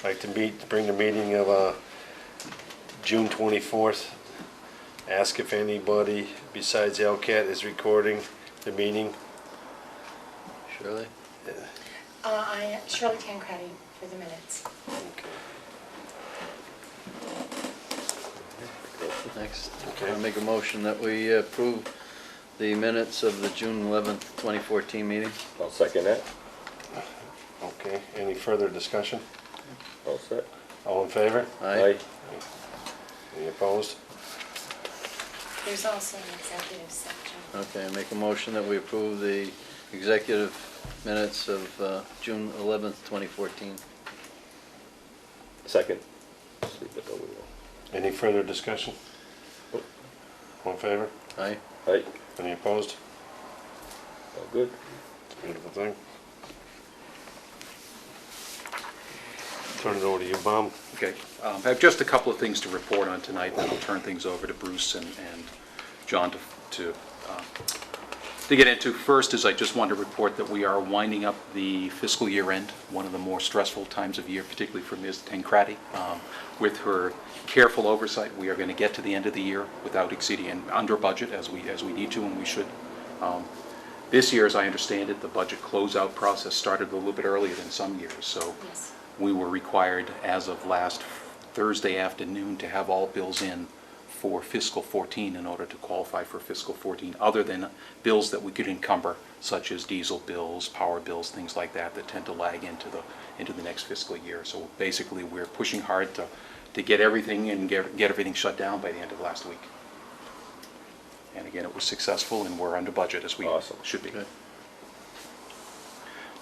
I'd like to bring the meeting of June 24th. Ask if anybody besides LCAT is recording the meeting. Shirley? I Shirley Tancredi for the minutes. Okay. Next. Okay. I'll make a motion that we approve the minutes of the June 11th, 2014 meeting. I'll second that. Okay, any further discussion? All set. All in favor? Aye. Any opposed? There's also an executive section. Okay, I make a motion that we approve the executive minutes of June 11th, 2014. Second. Sleep it over Any further discussion? All in favor? Aye. there. Aye. Any opposed? All good. It's a beautiful thing. Turn it over to you, Bob. Okay, I have just a couple of things to report on tonight, then I'll turn things over to Bruce and John to get into. First is I just want to report that we are winding up the fiscal year end, one of the more stressful times of year, particularly for Ms. Tancredi. With her careful oversight, we are going to get to the end of the year without exceeding and under budget as we need to and we should. This year, as I understand it, the budget closeout process started a little bit earlier than some years, so Yes. we were required, as of last Thursday afternoon, to have all bills in for fiscal 14 in order to qualify for fiscal 14, other than bills that we could encumber, such as diesel bills, power bills, things like that, that tend to lag into the next fiscal year. So basically, we're pushing hard to get everything and get everything shut down by the end of last week. And again, it was successful, and we're under budget as we Awesome. should be. Good.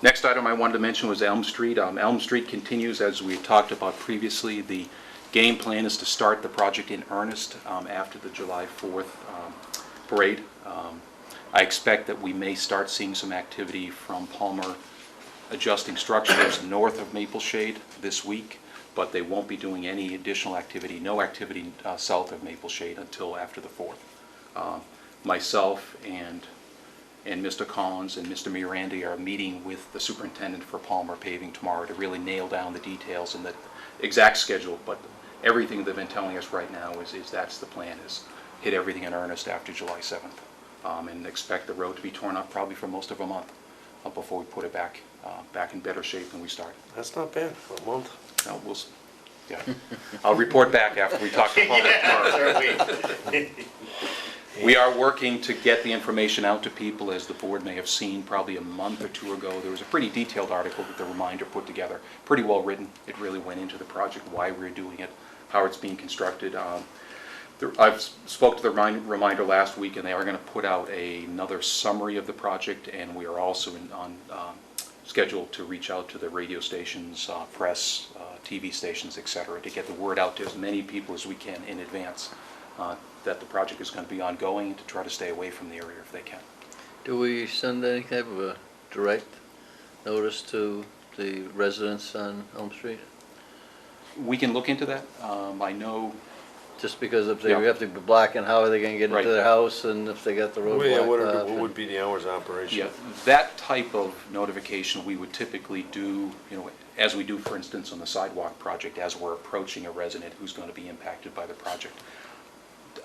Next item I wanted to mention was Elm Street. Elm Street continues, as we talked about previously. The game plan is to start the project in earnest after the July 4th parade. I expect that we may start seeing some activity from Palmer adjusting structures north of Maple Shade this week, but they won't be doing any additional activity, no activity south of Maple Shade until after the 4th. Myself and Mr. Collins and Mr. Miranda are meeting with the superintendent for Palmer Paving tomorrow to really nail down the details and the exact schedule, but everything they've been telling us right now is that's the plan, is hit everything in earnest after July 7th, and expect the road to be torn up probably for most of a month before we put it back in better shape than we started. That's not bad for a month. Now, yeah. I'll report back after we talk to Palmer tomorrow. We are working to get the information out to people. As the board may have seen probably a month or two ago, there was a pretty detailed article that the Reminder put together, pretty well written. It really went into the project, why we're doing it, how it's being constructed. I've spoke to the Reminder last week, and they are going to put out another summary of the project, and we are also on schedule to reach out to the radio stations, press, TV stations, etc., to get the word out to as many people as we can in advance that the project is going to be ongoing, and to try to stay away from the area if they can. Do we send any type of a direct notice to the residents on Elm Street? We can look into that. I know. Just because if they Yeah. have to be blocking, how are they going to get Right. into their house, and if they got the road Yeah, blocked off? what would be the hours of operation? Yeah, that type of notification we would typically do, as we do, for instance, on the sidewalk project, as we're approaching a resident who's going to be impacted by the project.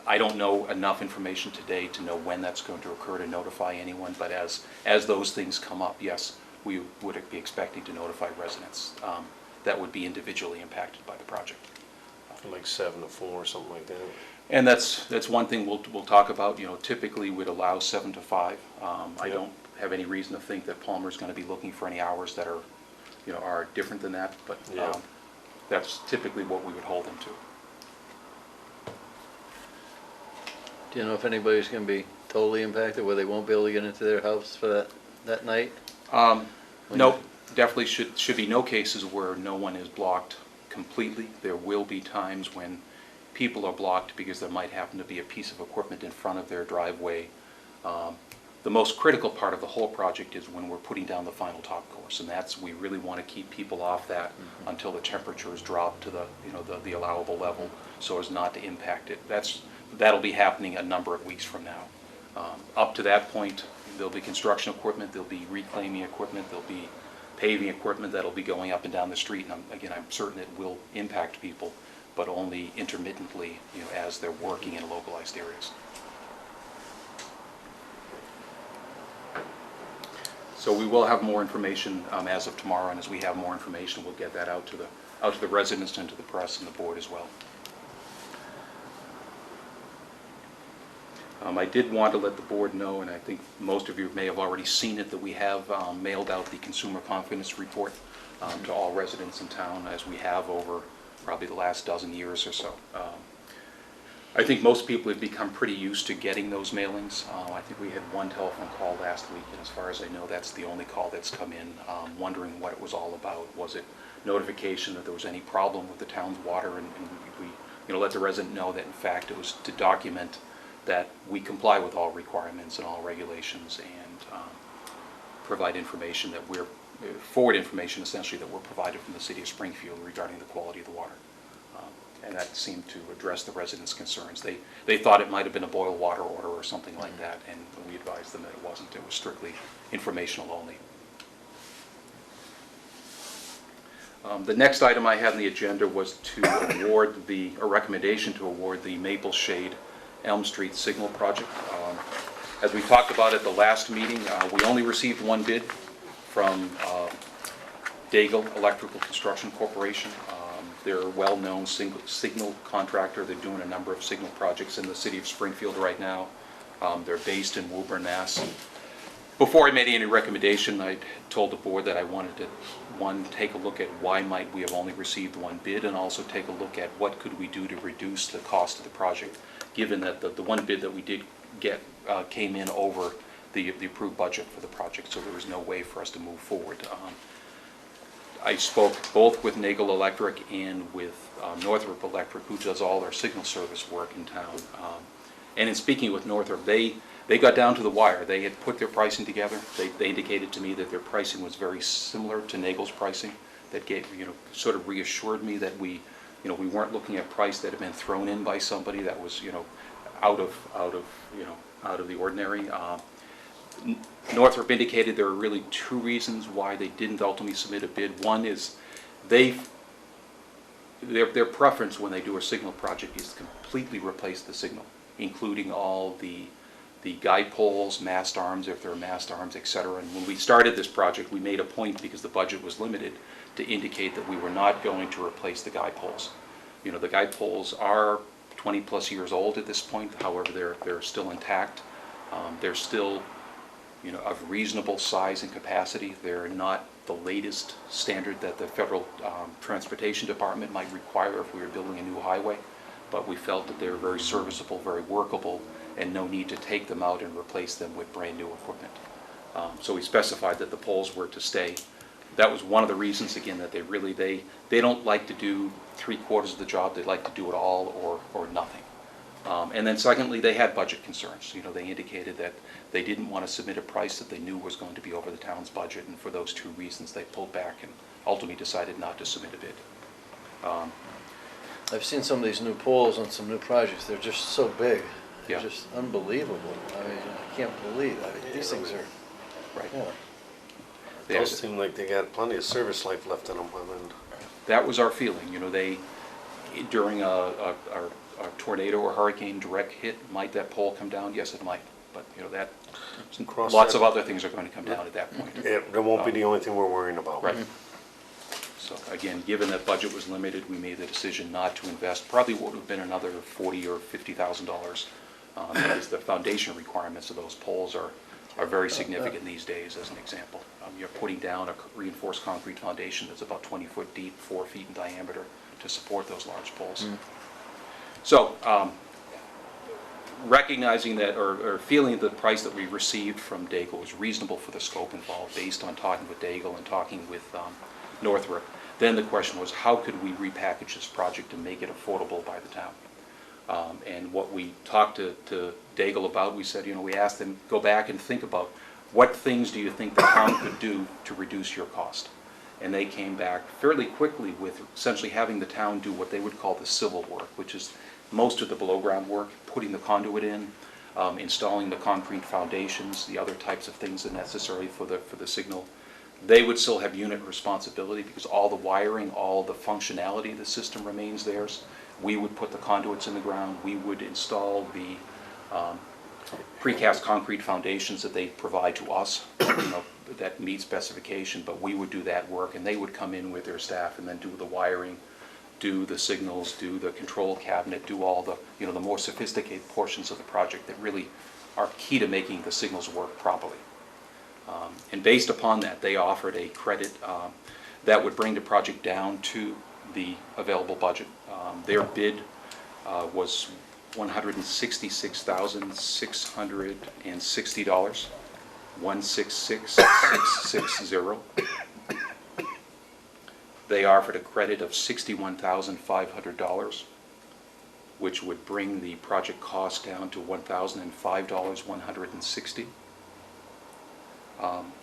I don't know enough information today to know when that's going to occur to notify anyone, but as those things come up, yes, we would be expecting to notify residents that would be individually impacted by the project. Like 7 to 4 or something like that. And that's one thing we'll talk about. Typically we'd allow 7 to 5. I don't have any reason to think that Palmer's going to be looking for any hours that are different than that, but Yeah. that's typically what we would hold them to. Do you know if anybody's going to be totally impacted, where they won't be able to get into their house for that night? No, definitely should be no cases where no one is blocked completely. There will be times when people are blocked because there might happen to be a piece of equipment in front of their driveway. The most critical part of the whole project is when we're putting down the final top course, and we really want to keep people off that until the temperatures drop to the allowable level, so as not to impact it. That'll be happening a number of weeks from now. Up to that point, there'll be construction equipment, there'll be reclaiming equipment, there'll be paving equipment that'll be going up and down the street, and again, I'm certain it will impact people, but only intermittently, as they're working in localized areas. So we will have more information as of tomorrow, and as we have more information, we'll get that out to the residents and to the press and the board as well. I did want to let the board know, and I think most of you may have already seen it, that we have mailed out the Consumer Confidence Report to all residents in town, as we have over probably the last dozen years or so. I think most people have become pretty used to getting those mailings. I think we had one telephone call last week, and as far as I know, that's the only call that's come in, wondering what it was all about. Was it notification that there was any problem with the town's water, and we let the resident know that in fact it was to document that we comply with all requirements and all regulations, and provide information that forward information essentially that we're provided from the city of Springfield regarding the quality of the water. And that seemed to address the residents' concerns. They thought it might have been a boil water order or something like that, and we advised them that it wasn't. It was strictly informational only. The next item I had on the agenda was to award a recommendation to award the Maple Shade Elm Street Signal Project. As we talked about at the last meeting, we only received one bid from Daigle Electrical Construction Corporation. They're a well-known signal contractor. They're doing a number of signal projects in the city of Springfield right now. They're based in Woburn, Mass. Before I made any recommendation, I told the board that I wanted to, take a look at why might we have only received one bid, and also take a look at what could we do to reduce the cost of the project, given that the one bid that we did get came in over the approved budget for the project, so there was no way for us to move forward. I spoke both with Nagel Electric and with Northrop Electric, who does all our signal service work in town. And in speaking with Northrop, they got down to the wire. They had put their pricing together. They indicated to me that their pricing was very similar to Nagel's pricing. That gave, sort of reassured me that we weren't looking at price that had been thrown in by somebody that was, out of the ordinary. Northrop indicated there were really two reasons why they didn't ultimately submit a bid. One is their preference when they do a signal project is to completely replace the signal, including all the guide poles, mast arms, if there are mast arms, etc. And when we started this project, we made a point, because the budget was limited, to indicate that we were not going to replace the guide poles. The guide poles are 20 plus years old at this point. However, they're still intact. They're still of reasonable size and capacity. They're not the latest standard that the Federal Transportation Department might require if we were building a new highway, but we felt that they were very serviceable, very workable, and no need to take them out and replace them with brand new equipment. So we specified that the poles were to stay. That was one of the reasons, again, that they don't like to do 3/4 of the job. They like to do it all or nothing. And then secondly, they had budget concerns. They indicated that they didn't want to submit a price that they knew was going to be over the town's budget, and for those two reasons they pulled back and ultimately decided not to submit a bid. I've seen some of these new poles on some new projects. They're just so big. Yeah. They're just unbelievable. I mean, I can't believe. These things are, Right. yeah. Those seem like they got plenty of service life left in them. That was our feeling. During a tornado or hurricane direct hit, might that pole come down? Yes, it might. But lots of other things are going to come down at that point. That won't be the only thing we're worrying about. Right. So again, given that budget was limited, we made the decision not to invest. Probably would have been another $40,000 or $50,000, because the foundation requirements of those poles are very significant these days. As an example, you're putting down a reinforced concrete foundation that's about 20 foot deep, 4 feet in diameter, to support those large poles. So, recognizing that, or feeling the price that we received from Daigle was reasonable for the scope involved, based on talking with Daigle and talking with Northrop, then the question was, how could we repackage this project and make it affordable by the town? And what we talked to Daigle about, we said, we asked them, go back and think about what things do you think the town could do to reduce your cost? And they came back fairly quickly with essentially having the town do what they would call the civil work, which is most of the below ground work, putting the conduit in, installing the concrete foundations, the other types of things that are necessary for the signal They would still have unit responsibility because all the wiring, all the functionality of the system remains theirs. We would put the conduits in the ground. We would install the precast concrete foundations that they provide to us, that meet specification, but we would do that work, and they would come in with their staff and then do the wiring, do the signals, do the control cabinet, do all the, the more sophisticated portions of the project that really are key to making the signals work properly. And based upon that, they offered a credit that would bring the project down to the available budget. Their bid was $166,660, 166,660. They offered a credit of $61,500, which would bring the project cost down to $1,005,160.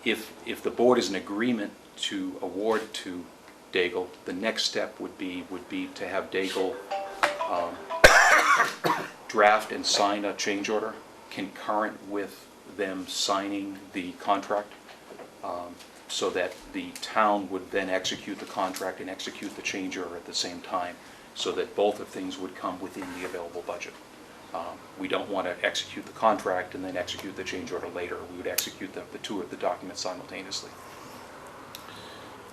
If the board is in agreement to award to Daigle, the next step would be to have Daigle draft and sign a change order concurrent with them signing the contract, so that the town would then execute the contract and execute the change order at the same time, so that both of things would come within the available budget. We don't want to execute the contract and then execute the change order later. We would execute the two of the documents simultaneously.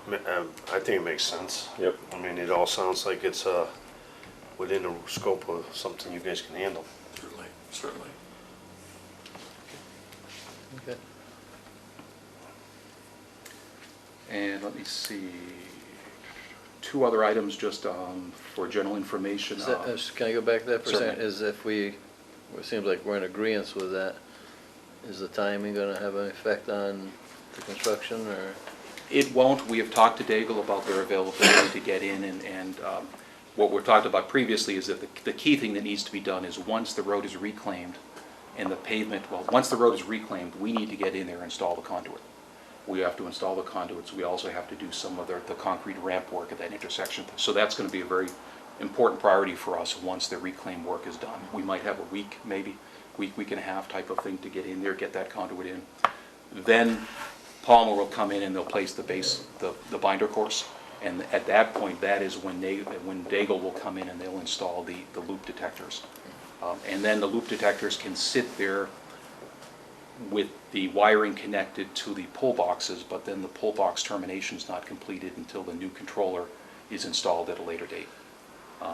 I think it makes sense. Yep. I mean, it all sounds like it's within the scope of something you guys can handle. Certainly, certainly. Okay. And let me see, two other items just for general information. Is that, can I go back to that for a second? Certainly. Is if it seems like we're in agreement with that, is the timing gonna have an effect on the construction, or? It won't. We have talked to Daigle about their availability to get in, and what we've talked about previously is that the key thing that needs to be done is once the road is reclaimed and the pavement, once the road is reclaimed, we need to get in there and install the conduit. We have to install the conduits. We also have to do some of the concrete ramp work at that intersection. So that's going to be a very important priority for us once the reclaim work is done. We might have a week, maybe, week and a half type of thing to get in there, get that conduit in. Then Palmer will come in and they'll place the base, the binder course. And at that point, that is when Daigle will come in and they'll install the loop detectors. And then the loop detectors can sit there with the wiring connected to the pull boxes, but then the pull box termination is not completed until the new controller is installed at a later date.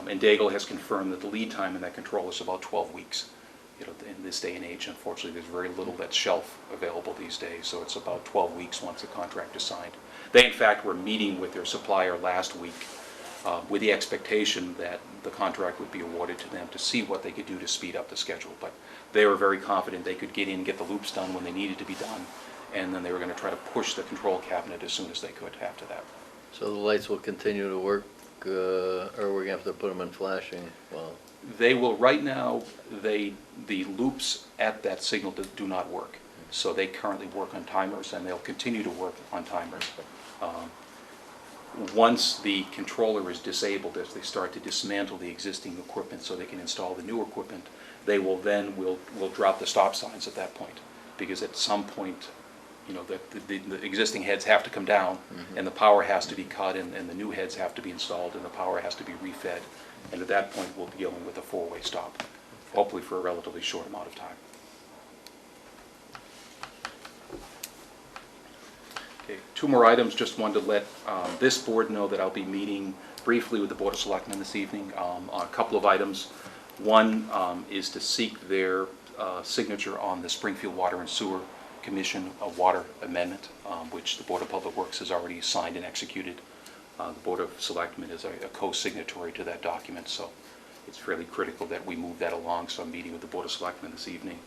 And Daigle has confirmed that the lead time in that controller is about 12 weeks. In this day and age, unfortunately, there's very little that's shelf available these days, so it's about 12 weeks once the contract is signed. They, in fact, were meeting with their supplier last week with the expectation that the contract would be awarded to them to see what they could do to speed up the schedule. But they were very confident they could get in and get the loops done when they needed to be done, and then they were going to try to push the control cabinet as soon as they could after that. So the lights will continue to work, or we're going to have to put them in flashing? Well, They will, right now, the loops at that signal do not work. So they currently work on timers, and they'll continue to work on timers. Once the controller is disabled, as they start to dismantle the existing equipment so they can install the new equipment, they will then will drop the stop signs at that point. Because at some point, the existing heads have to come down, and the power has to be cut, and the new heads have to be installed, and the power has to be refed. And at that point, we'll be dealing with a four-way stop, hopefully for a relatively short amount of time. Okay, two more items. Just wanted to let this board know that I'll be meeting briefly with the Board of Selectmen this evening on a couple of items. One is to seek their signature on the Springfield Water and Sewer Commission water amendment, which the Board of Public Works has already signed and executed. The Board of Selectmen is a co-signatory to that document, so it's fairly critical that we move that along. So I'm meeting with the Board of Selectmen this evening.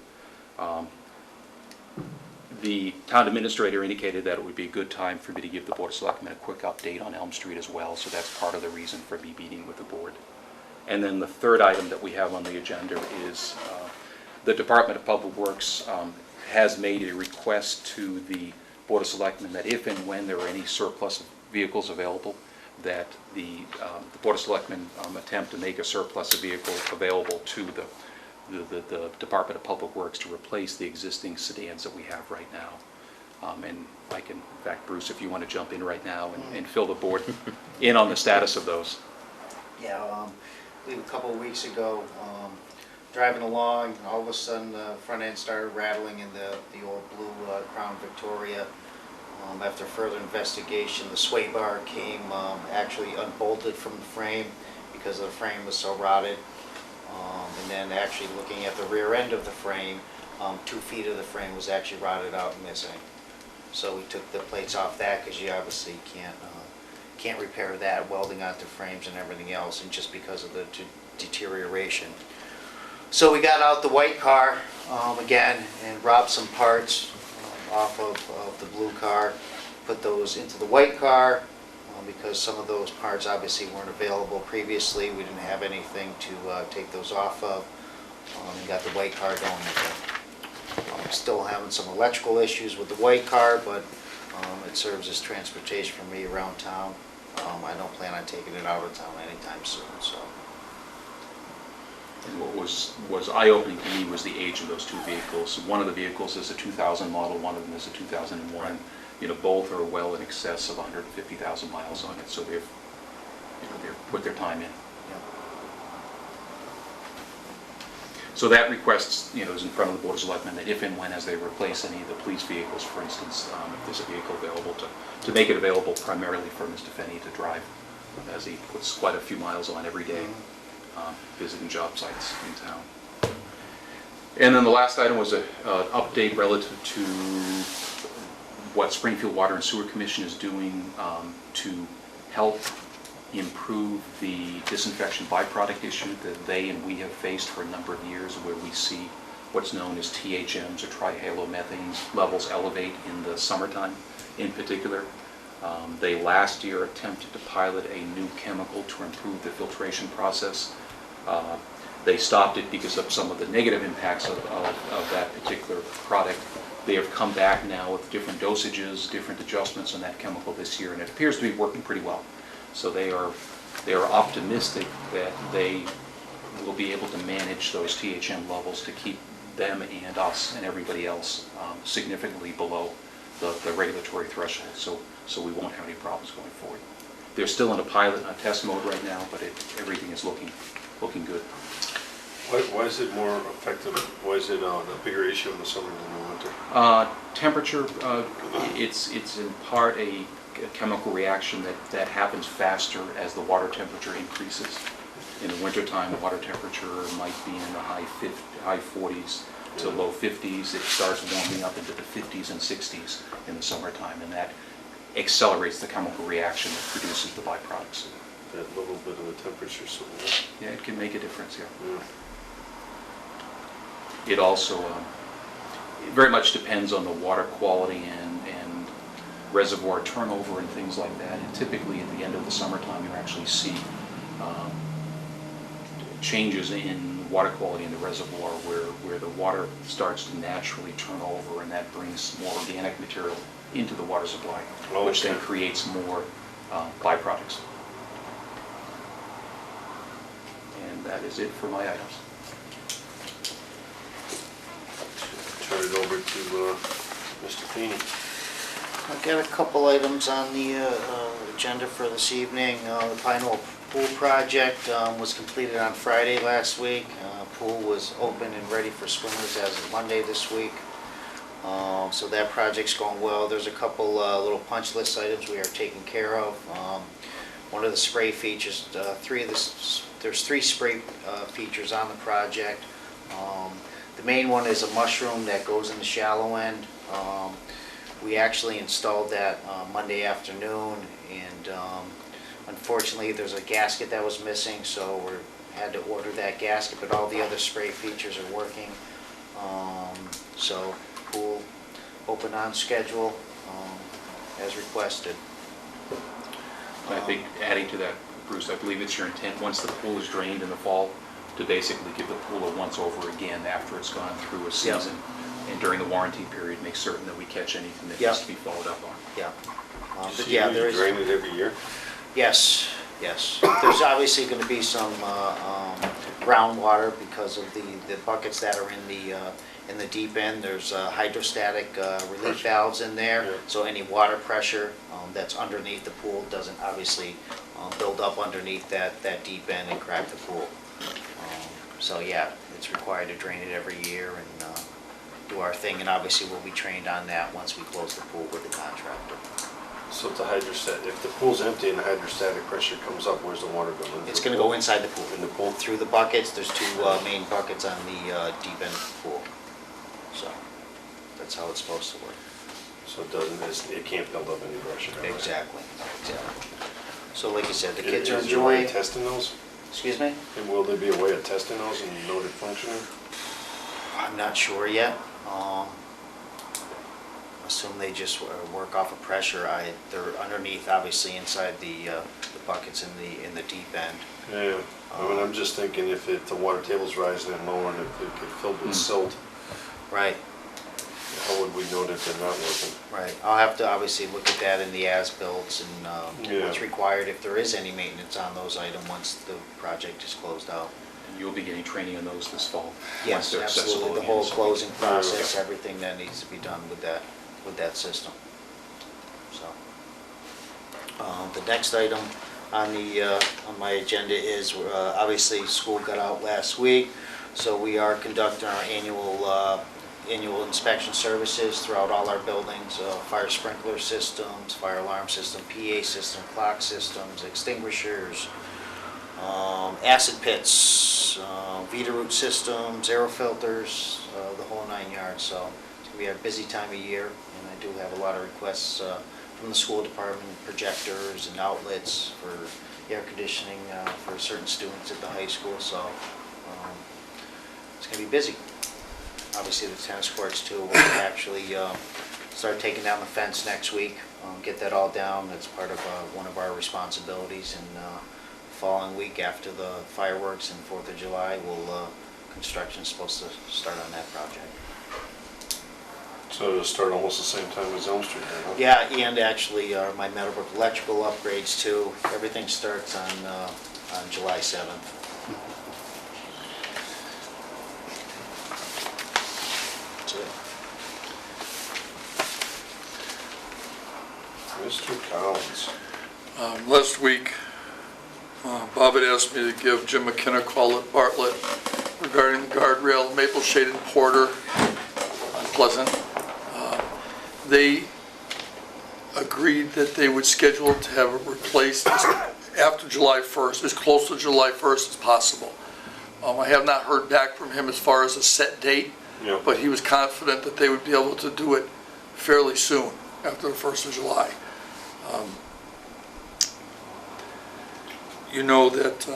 The town administrator indicated that it would be a good time for me to give the Board of Selectmen a quick update on Elm Street as well, so that's part of the reason for me meeting with the board. And then the third item that we have on the agenda is the Department of Public Works has made a request to the Board of Selectmen that if and when there are any surplus vehicles available, that the Board of Selectmen attempt to make a surplus of vehicle available to the Department of Public Works to replace the existing sedans that we have right now. And I can, in fact, Bruce, if you want to jump in right now and fill the board in on the status of those. Yeah, I believe a couple of weeks ago, driving along, all of a sudden the front end started rattling in the old blue Crown Victoria. After further investigation, the sway bar came actually unbolted from the frame because the frame was so rotted. And then actually looking at the rear end of the frame, 2 feet of the frame was actually rotted out and missing. So we took the plates off that because you obviously can't repair that, welding onto frames and everything else, and just because of the deterioration. So we got out the white car again and robbed some parts off of the blue car, put those into the white car because some of those parts obviously weren't available previously. We didn't have anything to take those off of, and got the white car going again. Still having some electrical issues with the white car, but it serves as transportation for me around town. I don't plan on taking it out of town anytime soon, so. And what was eye-opening to me was the age of those 2 vehicles. One of the vehicles is a 2000 model, one of them is a 2001. You know, both are well in excess of 150,000 miles on it, so they've put their time in. So that request, you know, is in front of the Board of Selectmen, that if and when, as they replace any of the police vehicles, for instance, if there's a vehicle available, to make it available primarily for Mr. Fenny to drive, as he puts quite a few miles on every day, visiting job sites in town. And then the last item was an update relative to what Springfield Water and Sewer Commission is doing to help improve the disinfection byproduct issue that they and we have faced for a number of years, where we see what's known as THMs or trihalomethanes levels elevate in the summertime in particular. They last year attempted to pilot a new chemical to improve the filtration process. They stopped it because of some of the negative impacts of that particular product. They have come back now with different dosages, different adjustments on that chemical this year, and it appears to be working pretty well. So they are optimistic that they will be able to manage those THM levels to keep them and us and everybody else significantly below the regulatory threshold, so we won't have any problems going forward. They're still in a pilot and a test mode right now, but everything is looking good. Why is it more effective? Why is it a bigger issue in the summer than the winter? Temperature, it's in part a chemical reaction that happens faster as the water temperature increases. In the wintertime, water temperature might be in the high 40s to low 50s. It starts warming up into the 50s and 60s in the summertime, and that accelerates the chemical reaction that produces the byproducts. That little bit of a temperature swing. Yeah, it can make a difference, yeah. Yeah. It also very much depends on the water quality and reservoir turnover and things like that. And typically at the end of the summertime, you actually see changes in water quality in the reservoir where the water starts to naturally turn over, and that brings more organic material into the water supply, which then creates more byproducts. And that is it for my items. Turn it over to Mr. Feeney. I've got a couple items on the agenda for this evening. The Pine Knoll Pool project was completed on Friday last week. Pool was open and ready for swimmers as of Monday this week. So that project's going well. There's a couple little punch list items we are taking care of. One of the spray features, there's 3 spray features on the project. The main one is a mushroom that goes in the shallow end. We actually installed that Monday afternoon, and unfortunately there's a gasket that was missing, so we had to order that gasket, but all the other spray features are working. So pool open on schedule as requested. I think adding to that, Bruce, I believe it's your intent, once the pool is drained in the fall, to basically give the pool a once-over again after it's gone through a season. Yep. And during the warranty period, make certain that we catch anything that needs to be followed up on. Yeah. But yeah, there is. Drain it every year? Yes, yes. There's obviously going to be some groundwater because of the buckets that are in the deep end. There's hydrostatic relief valves in there, Yeah. so any water pressure that's underneath the pool doesn't obviously build up underneath that deep end and crack the pool. So yeah, it's required to drain it every year and do our thing, and obviously we'll be trained on that once we close the pool with the contractor. So if the hydrostatic, if the pool's empty and the hydrostatic pressure comes up, where's the water going? It's gonna go inside the pool. In the pool? Through the buckets, there's two main buckets on the deep end of the pool. So, that's how it's supposed to work. So it doesn't, it can't build up any pressure. Exactly. So like you said, the Is kids are there a way enjoying, of testing those? excuse me? And will there be a way of testing those and know they're functioning? I'm not sure yet. Assume they just work off of pressure. They're underneath, obviously, inside the buckets in the deep end. Yeah, I mean, I'm just thinking if the water table's rising and lower and if it get filled with silt, Right, how would we know that they're not working? right. I'll have to obviously look at that in the as-built and Yeah. what's required if there is any maintenance on those items once the project is closed out. And you'll be getting training on those this fall? once Yes, they're accessible absolutely. The again, whole so- closing process, Okay. everything that needs to be done with that system. So, the next item on my agenda is, obviously, school got out last week, so we are conducting our annual inspection services throughout all our buildings, fire sprinkler systems, fire alarm system, PA system, clock systems, extinguishers, acid pits, Vita root systems, air filters, the whole 9 yards. So it's going to be a busy time of year, and I do have a lot of requests from the school department, projectors and outlets for air conditioning for certain students at the high school. So it's going to be busy. Obviously the tennis courts too. We'll actually start taking down the fence next week, get that all down. That's part of one of our responsibilities. And following week after the fireworks and 4th of July, construction's supposed to start on that project. So it'll start almost the same time as Elm Street, then, huh? Yeah, and actually my Meadowbrook electrical upgrades too. Everything starts on July 7th. That's it. Mr. Collins. Last week, Bob had asked me to give Jim McKenna a call at Bartlett regarding the guardrail, Maple Shade and Porter on Pleasant. They agreed that they would schedule to have it replaced after July 1st, as close to July 1st as possible. I have not heard back from him as far as a set date, Yeah. but he was confident that they would be able to do it fairly soon, after the 1st of July. You know that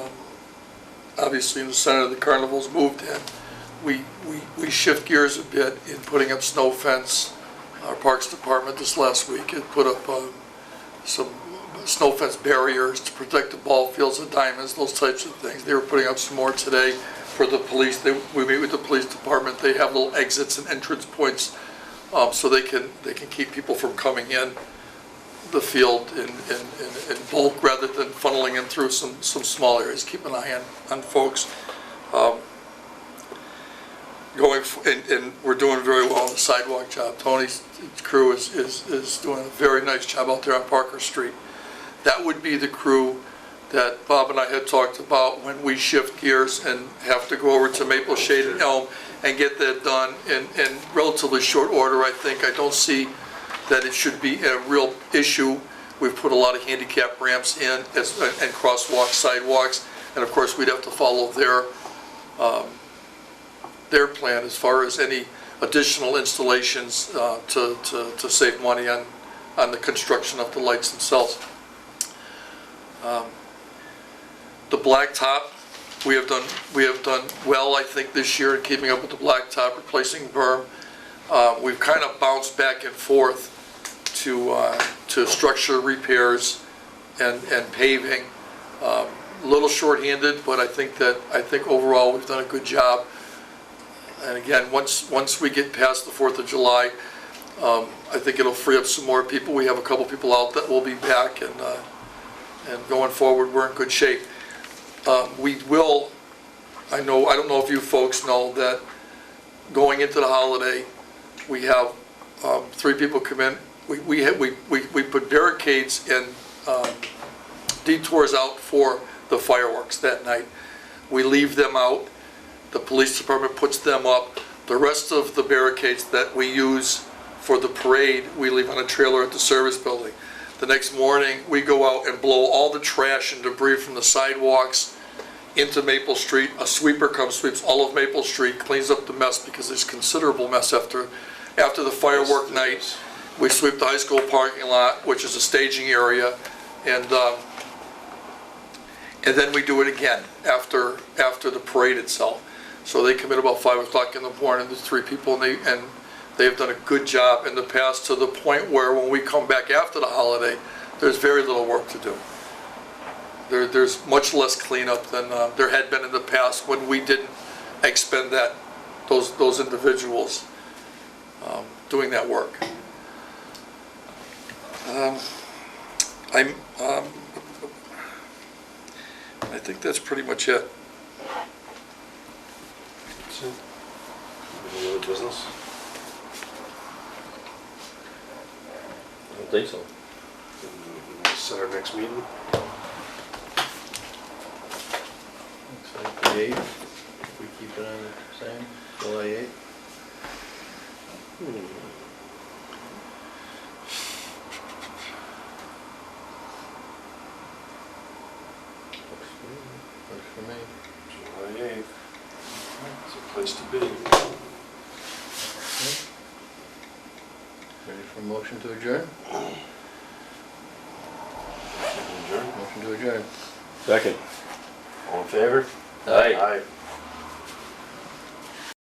obviously in the center the carnival's moved in. We shift gears a bit in putting up snow fence. Our Parks Department this last week had put up some snow fence barriers to protect the ball fields, the diamonds, those types of things. They were putting up some more today for the police. We meet with the police department. They have little exits and entrance points so they can keep people from coming in the field in bulk rather than funneling in through some small areas. Keep an eye on folks. And we're doing very well on the sidewalk job. Tony's crew is doing a very nice job out there on Parker Street. That would be the crew that Bob and I had talked about when we shift gears and have to go over to Maple Shade and Elm and get that done in relatively short order. I think I don't see that it should be a real issue. We've put a lot of handicap ramps in and crosswalks, sidewalks, and of course we'd have to follow their plan as far as any additional installations to save money on the construction of the lights themselves. The blacktop, we have done well, I think, this year in keeping up with the blacktop, replacing berm. We've kind of bounced back and forth to structure repairs and paving. A little short-handed, but I think overall we've done a good job. And again, once we get past the 4th of July, I think it'll free up some more people. We have a couple people out that will be back, and going forward, we're in good shape. We will I don't know if you folks know that going into the holiday, we have 3 people come in. We put barricades and detours out for the fireworks that night. We leave them out. The police department puts them up. The rest of the barricades that we use for the parade, we leave on a trailer at the service building. The next morning, we go out and blow all the trash and debris from the sidewalks into Maple Street. A sweeper comes, sweeps all of Maple Street, cleans up the mess because there's considerable mess after the firework night. We sweep the high school parking lot, which is a staging area, and then we do it again after the parade itself. So they come in about 5 o'clock in the morning, there's 3 people, and they have done a good job in the past, to the point where when we come back after the holiday, there's very little work to do. There's much less cleanup than there had been in the past when we didn't expend those individuals doing that work. I think that's pretty much it. Any other business? I don't think so. Set our next meeting? Looks like the 8th, we keep it on the same, July 8th. Works for me. July 8th. It's a place to be. Ready for a motion to adjourn? Adjourn. Motion to adjourn. Second. All in favor? Aye. Aye.